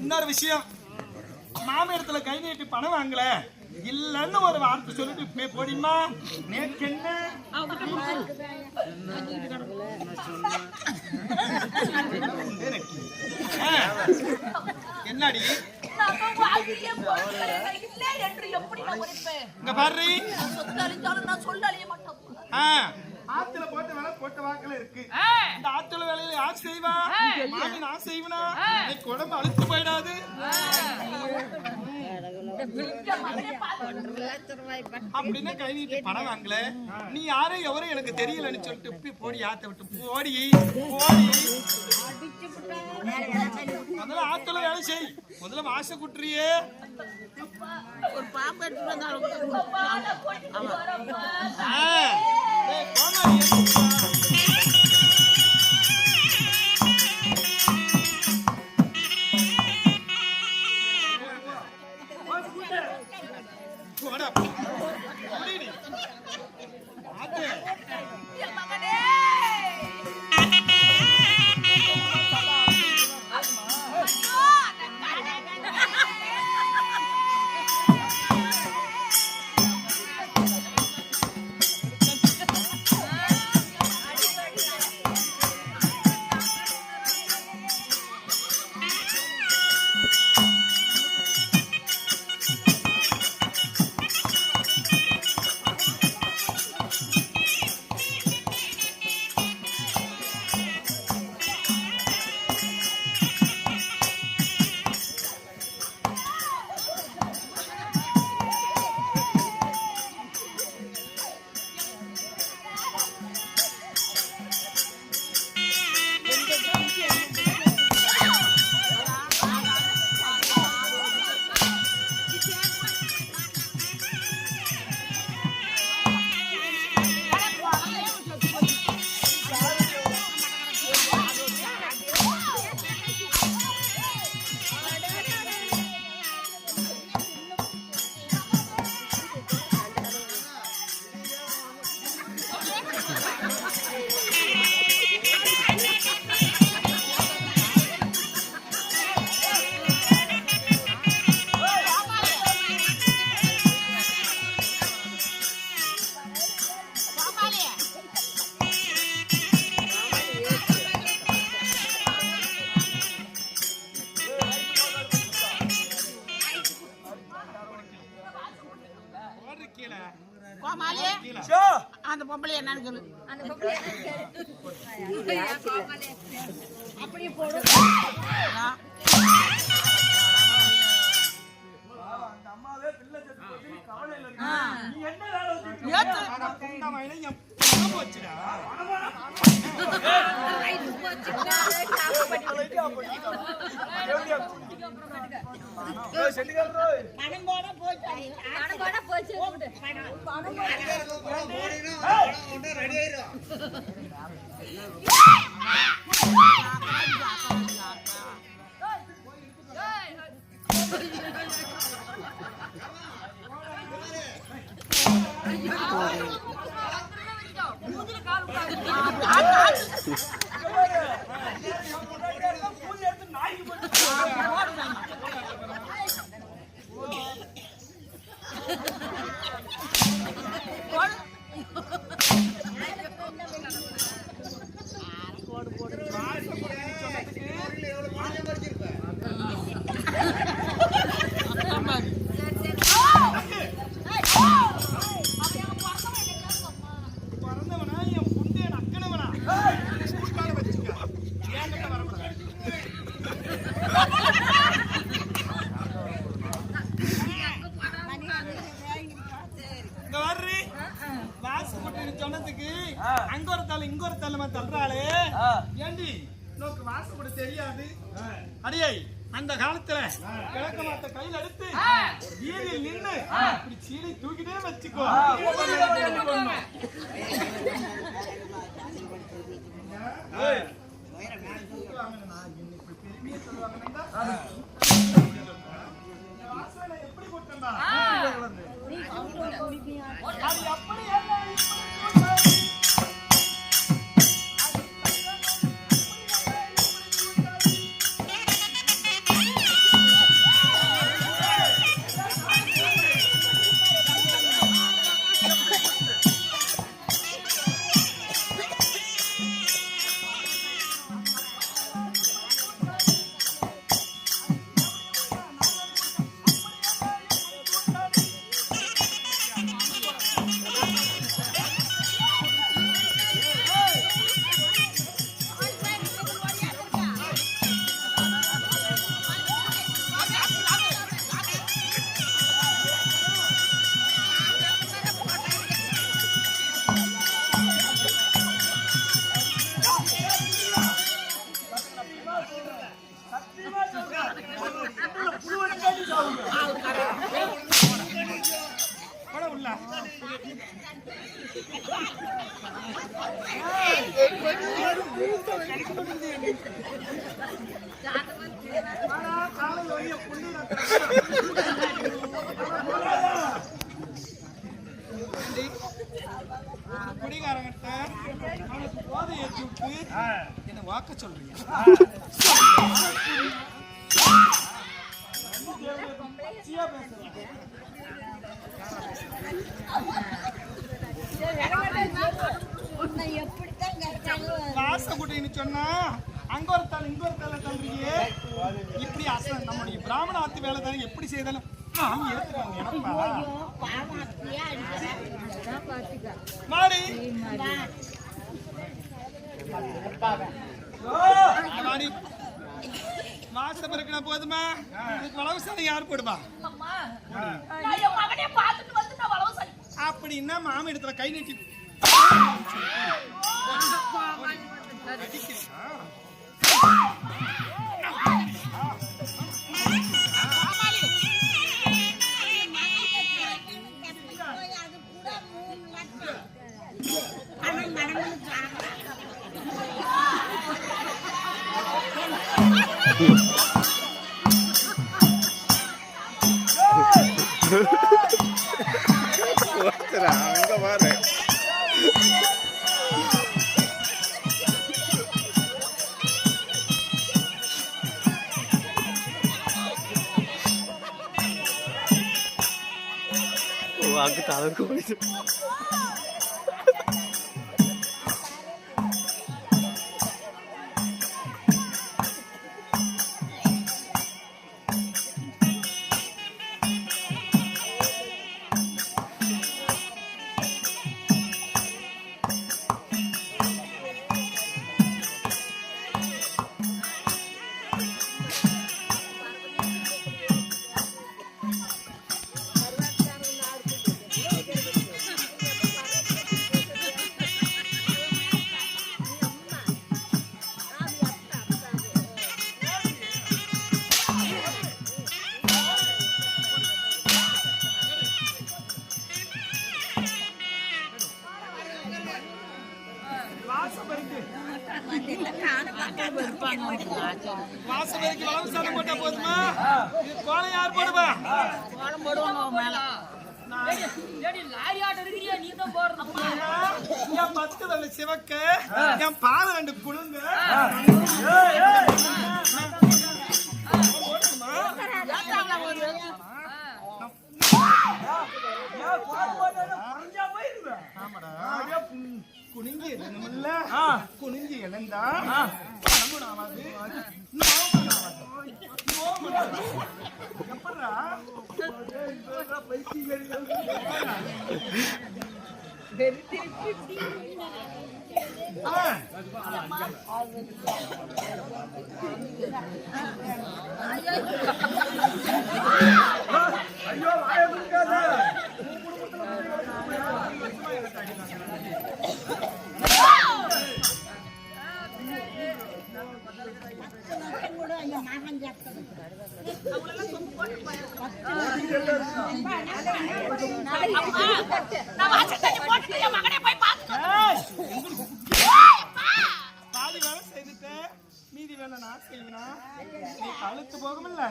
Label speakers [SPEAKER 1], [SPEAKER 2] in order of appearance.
[SPEAKER 1] இன்னொரு விஷயம், மாமிடத்துல கை நீட்டி பணம் வாங்கல இல்லன்னு ஒரு வார்த்தை சொல்லிட்டு போடிமா. நேக்கு என்ன என்னடி இங்க பாரு, ஆத்துல போட்ட வேலை போட்ட வாக்குல இருக்கு. இந்த ஆத்துல வேலையில யார் செய்வா? மாமி நான் செய்வனா? குழம்பு அழுத்து போயிடாது. அப்படின்னு கை நீட்டி பணம் வாங்கல. நீ யாரும் எவரும் எனக்கு தெரியலன்னு சொல்லிட்டு போடி, ஆத்த விட்டு போடி போடி. முதல்ல ஆத்துல வேலை செய், முதல்ல வாச குட்டுறியே. ஒரு பாம்பு எடுத்து வந்தாலும் அந்த பொம்பளை என்னன்னு சொல்லு. அந்த பொம்பளை அப்படியே போடு. அந்த அம்மாவே பிள்ளை செத்து போச்சு, நீ கவலையில இருக்க. நீ என்ன வேலை வச்சிருக்க? அட புண்டா மயிலே என் பணம் போச்சுடா. ரைட் போச்சுடா. காப்பு பண்ணி அப்படிடா. எப்படியா ஏய் செட்டிகால் ரோய் பணம் போட போச்சு. பணம் போட போச்சு. பணம் போடினா உடனே ரெடி ஆயிரும். அங்க ஒரு தலை இங்க ஒரு தலைமா தள்ளுறாளே ஏண்டி நோக்கு வாச கூட தெரியாது. அடியே அந்த காலத்துல கிழக்க மாத்த கையில் எடுத்து வீதியில் நின்று இப்படி சீலை தூக்கிட்டே வச்சுக்கோ. எப்படி போட்டா அப்படி உள்ள குடிகாரங்கிட்ட அவனுக்கு போதை ஏற்றி விட்டு என்ன வாக்க சொல்றீங்க? வாசகுட்டின்னு சொன்னா அங்க ஒரு தலை இங்க ஒரு தலை தள்ளுறீங்க. இப்படி நம்முடைய பிராமண ஆத்து வேலை தானே எப்படி செய்தாலும் மாடி மாசம் இருக்கிற போதுமா இதுக்கு வளவுசாலை யார் போடுவா? அப்படின்னா மாம இடத்துல கை நீட்டி
[SPEAKER 2] அங்க பாரு அங்க தளர்க்கு போயிட்டு
[SPEAKER 1] வாசவருக்கு வளவுசாலை போட்டா போதுமா? கோலம் யார் போடுவா?
[SPEAKER 3] கோலம் போடுவாங்க மேல.
[SPEAKER 1] என் 10 வெள்ளை சிவக்க என் பால் 2 குழுங்க குனிஞ்சி எழுந்தமில்ல குனிஞ்சி எழுந்தா எப்படா ஐயோ பாதி வேலை செய்துட்டு மீதி வேலை நான் செய்யணும். நீ கழுத்து போகுமில்ல